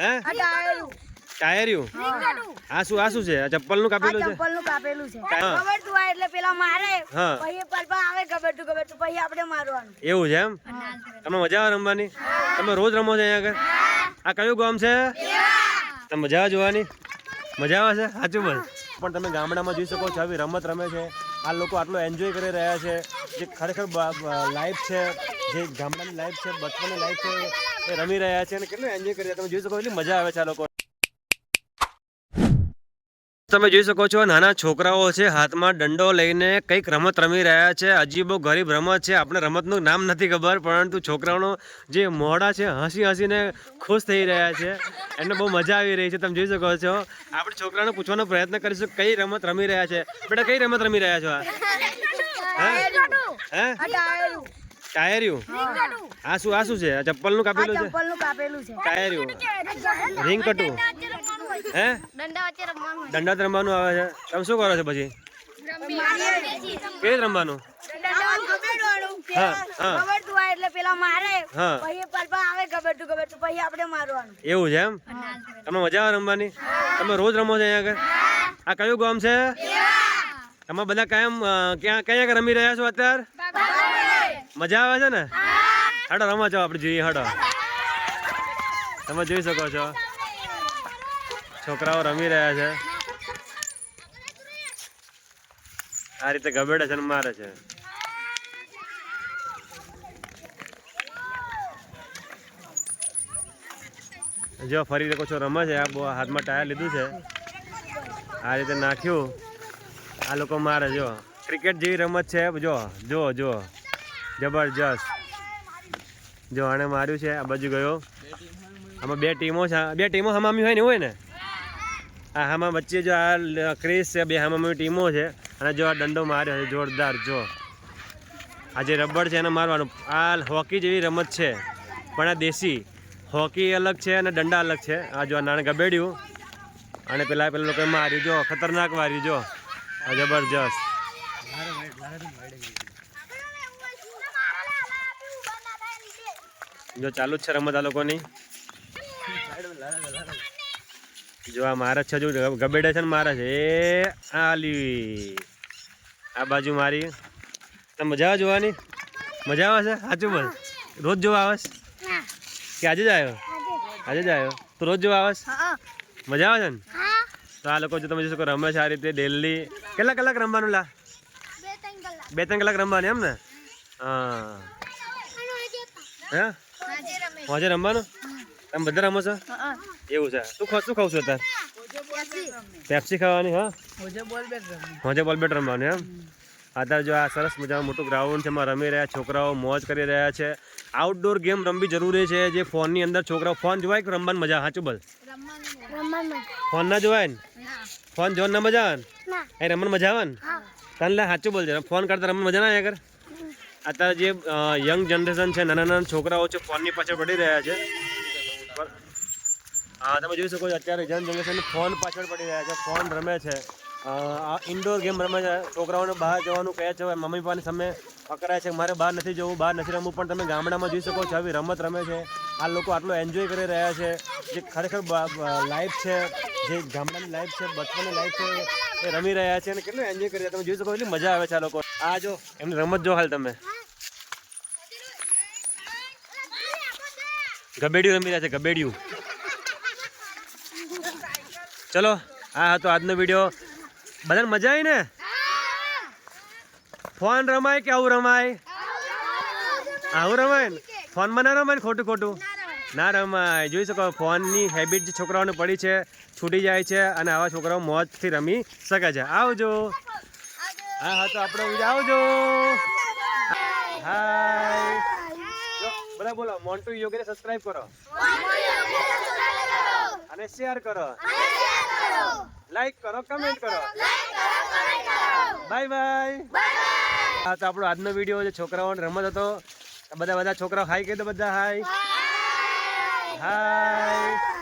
હે ટાયરિયું આ શું છે? ચપ્પલ નું કાપેલું છે. એટલે પેલા મારે પછી પરપા આવે ગબડતું પછી આપણે મારવાનું. એવું છે એમ? તમે મજા આવે રમવાની? તમે રોજ રમો છો અહીંયા આગળ? આ કયું ગામ છે? તમે મજા આવે જોવાની? મજા આવે છે? સાચું બોલ. પણ તમે ગામડામાં જોઈ શકો છો આવી રમત રમે છે. આ લોકો આટલો એન્જોય કરી રહ્યા છે. જે ખરેખર લાઈફ છે, જે ગામડાની લાઈફ છે, બચપનની લાઈફ છે, એ રમી રહ્યા છે અને કેટલું એન્જોય કરી રહ્યા. તમે જોઈ શકો એટલી મજા આવે છે આ લોકો. તમે જોઈ શકો છો નાના છોકરાઓ છે, હાથમાં દંડો લઈને કંઈક રમત રમી રહ્યા છે. અજીબો ગરીબ રમત છે. આપણે રમતનું નામ નથી ખબર, પરંતુ છોકરાઓનો જે મોઢા છે હસી હસીને ખુશ થઈ રહ્યા છે. એમને બહુ મજા આવી રહી છે. તમે જોઈ શકો છો. આપણે છોકરાઓને પૂછવાનો પ્રયત્ન કરીશું કઈ રમત રમી રહ્યા છે. બેટા કઈ રમત રમી રહ્યા છો? ટાયરિયું આ શું છે? ચપ્પલ નું કાપેલું છે. ટાયરિયું રીંગ કટું હે દંડા રમવાનું આવે છે. તમે શું કરો છો પછી? કેવી રમવાનું? એટલે પેલા મારે પછી પરપા આવે ગબડતું પછી આપણે મારવાનું. એવું છે એમ? તમે મજા આવે રમવાની? તમે રોજ રમો છો અહીંયા આગળ? આ કયું ગામ છે? તમે બધા ક્યાં રમી રહ્યા છો અત્યારે? મજા આવે છે ને? હાડો રમો છો આપણે જોઈએ. હાડો તમે જોઈ શકો છો છોકરાઓ રમી રહ્યા છે. આ રીતે ગબેડે છે ને મારે છે. જો ફરી શકો છો રમે છે. આ હાથમાં ટાયર લીધું છે. આ રીતે નાખ્યું. આ લોકો મારે. જો ક્રિકેટ જેવી રમત છે. જો જબરજસ્ત. જો આને માર્યું છે. આ બાજુ ગયો. આમાં બે ટીમો છે. બે ટીમો હમામી હોય ને આ હામાં વચ્ચે જો આ ક્રિસ છે. બે હામામી ટીમો છે. અને જો આ દંડો માર્યો છે જોરદાર. જો આ જે રબર છે એને મારવાનું. આ હોકી જેવી રમત છે, પણ આ દેશી. હોકી અલગ છે અને દંડા અલગ છે. આ જો નાણે ગબેડ્યું અને પેલા લોકો માર્યું. જો ખતરનાક માર્યું. જો આ જબરજસ્ત. જો ચાલુ જ છે રમત આ લોકોની. જો આ મારે છે. જો ગબેડે છે ને મારે છે. એ આલી આ બાજુ મારી. તમે મજા આવે જોવાની? મજા આવે છે? સાચું બોલ. રોજ જોવા આવે કે આજે જ આવ્યો? આજે જ આવ્યો. તું રોજ જોવા આવે? મજા આવે છે ને? તો આ લોકો જો તમે જોઈ શકો રમે છે આ રીતે ડેલી. કેટલા કલાક રમવાનું? 2-3 કલાક રમવાનું એમ ને? હા હે આજે રમવાનું? તમે બધા રમો છો? એવું છે. શું ખાવ છું અત્યારે? પેપ્સી ખાવાની? હા હોજે બોલ બેટ રમવાનું એમ? અત્યારે જો આ સરસ મજાનું મોટું ગ્રાઉન્ડ છે. એમાં રમી રહ્યા છોકરાઓ, મોજ કરી રહ્યા છે. આઉટડોર ગેમ રમવી જરૂરી છે. જે ફોનની અંદર છોકરાઓ ફોન જોવાય કે રમવાની મજા? સાચું બોલ. ફોન ના જોવાય ને? ફોન જોવાની ના મજા આવે ને? એ રમવાની મજા આવે ને? તને સાચું બોલ છે. ફોન કરતા રમવાની મજા ના આવે યાર? અત્યારે જે યંગ જનરેશન છે, નાના છોકરાઓ છે, ફોનની પાછળ પડી રહ્યા છે. હા તમે જોઈ શકો છો અત્યારે યંગ જનરેશન ફોન પાછળ પડી રહ્યા છે. ફોન રમે છે. ઇન્ડોર ગેમ રમે છે. છોકરાઓને બહાર જવાનું કહે છે. મમ્મી પપ્પાની સામે પકડાય છે મારે બહાર નથી જવું, બહાર નથી રમવું. પણ તમે ગામડામાં જોઈ શકો છો આવી રમત રમે છે. આ લોકો આટલો એન્જોય કરી રહ્યા છે. જે ખરેખર લાઈફ છે, જે ગામડાની લાઈફ છે, બચપનની લાઈફ છે, એ રમી રહ્યા છે અને કેટલું એન્જોય કરી રહ્યા. તમે જોઈ શકો એટલી મજા આવે છે આ લોકો. આ જો એમની રમત જો હાલ તમે ગબેડિયું રમી રહ્યા છે. ગબેડિયું. ચલો આ હતો આજનો વિડીયો. બધાને મજા આવી ને? ફોન રમાય કે આવું રમાય? આવું રમાય ને? ફોનમાં ના રમાય ને? ખોટું ના રમાય. જોઈ શકો ફોનની હેબિટ જે છોકરાઓને પડી છે છૂટી જાય છે અને આવા છોકરાઓ મોજથી રમી શકે છે. આવજો. હા હા તો આપણો વિડીયો આવજો. હાય બધા બોલો. મોન્ટુ યોગને સબસ્ક્રાઇબ કરો અને શેર કરો, લાઈક કરો, કમેન્ટ કરો. Bye bye. હા તો આપણો આજનો વિડીયો જે છોકરાઓને રમત હતો. બધા છોકરાઓ હાય કહી દો. બધા હાય હાય.